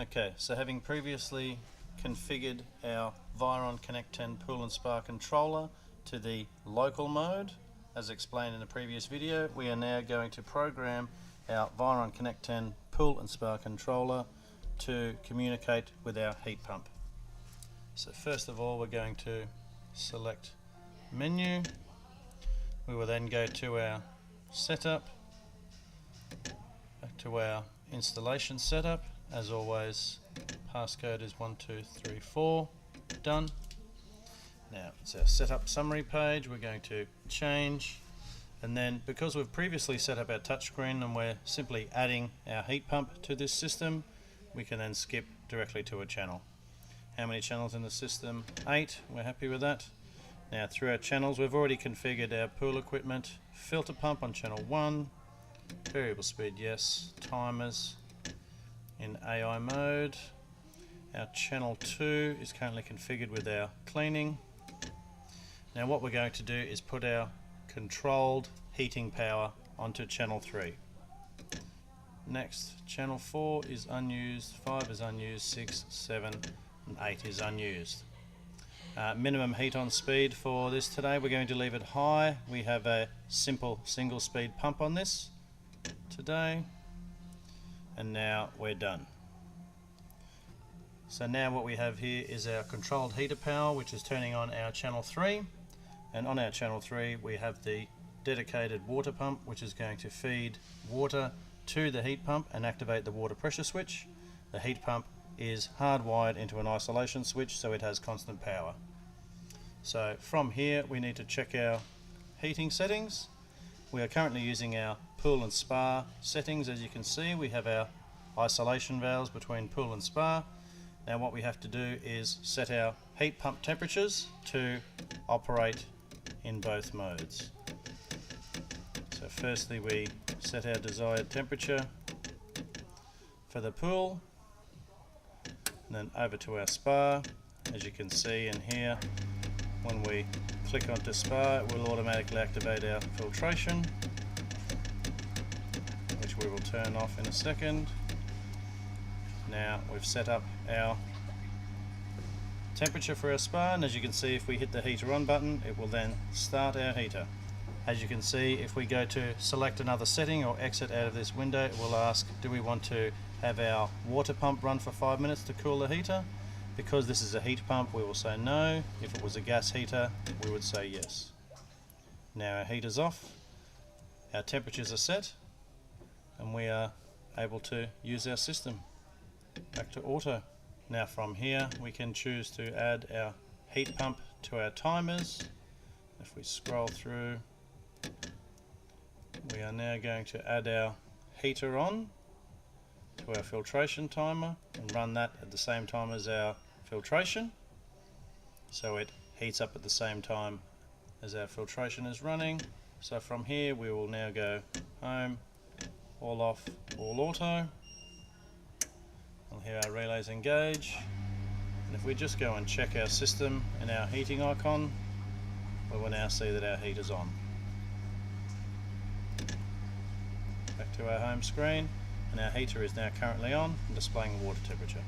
Okay, so having previously configured our Viron Connect 10 Pool and Spa controller to the local mode, as explained in the previous video, we are now going to program our Viron Connect 10 Pool and Spa controller to communicate with our heat pump. So first of all, we're going to select menu. We will then go to our setup, back to our installation setup. As always, passcode is 1234. Done. Now it's our setup summary page. We're going to change, and then because we've previously set up our touchscreen and we're simply adding our heat pump to this system, we can then skip directly to a channel. How many channels in the system? 8. We're happy with that. Now through our channels, we've already configured our pool equipment, filter pump on channel 1, variable speed yes, timers in AI mode. Our channel 2 is currently configured with our cleaning. Now what we're going to do is put our controlled heating power onto channel 3. Next, channel 4 is unused, 5 is unused, 6, 7 and 8 is unused. Minimum heat on speed for this today, we're going to leave it high. We have a simple single speed pump on this today, and now we're done. So now what we have here is our controlled heater power, which is turning on our channel 3, and on our channel 3 we have the dedicated water pump, which is going to feed water to the heat pump and activate the water pressure switch. The heat pump is hardwired into an isolation switch, so it has constant power. So from here we need to check our heating settings. We are currently using our pool and spa settings. As you can see, we have our isolation valves between pool and spa. Now what we have to do is set our heat pump temperatures to operate in both modes. So firstly we set our desired temperature for the pool, and then over to our spa. As you can see in here, when we click onto spa, it will automatically activate our filtration, which we will turn off in a second. Now we've set up our temperature for our spa, and as you can see, if we hit the heater on button, it will then start our heater. As you can see, if we go to select another setting or exit out of this window, it will ask, do we want to have our water pump run for 5 minutes to cool the heater? Because this is a heat pump, we will say no. If it was a gas heater, we would say yes. Now our heater's off, our temperatures are set, and we are able to use our system. Back to auto. Now from here we can choose to add our heat pump to our timers. If we scroll through, we are now going to add our heater on to our filtration timer and run that at the same time as our filtration, so it heats up at the same time as our filtration is running. So from here we will now go home, all off, all auto. We'll hear our relays engage, and if we just go and check our system and our heating icon, we will now see that our heat is on. Back to our home screen, and our heater is now currently on and displaying the water temperature.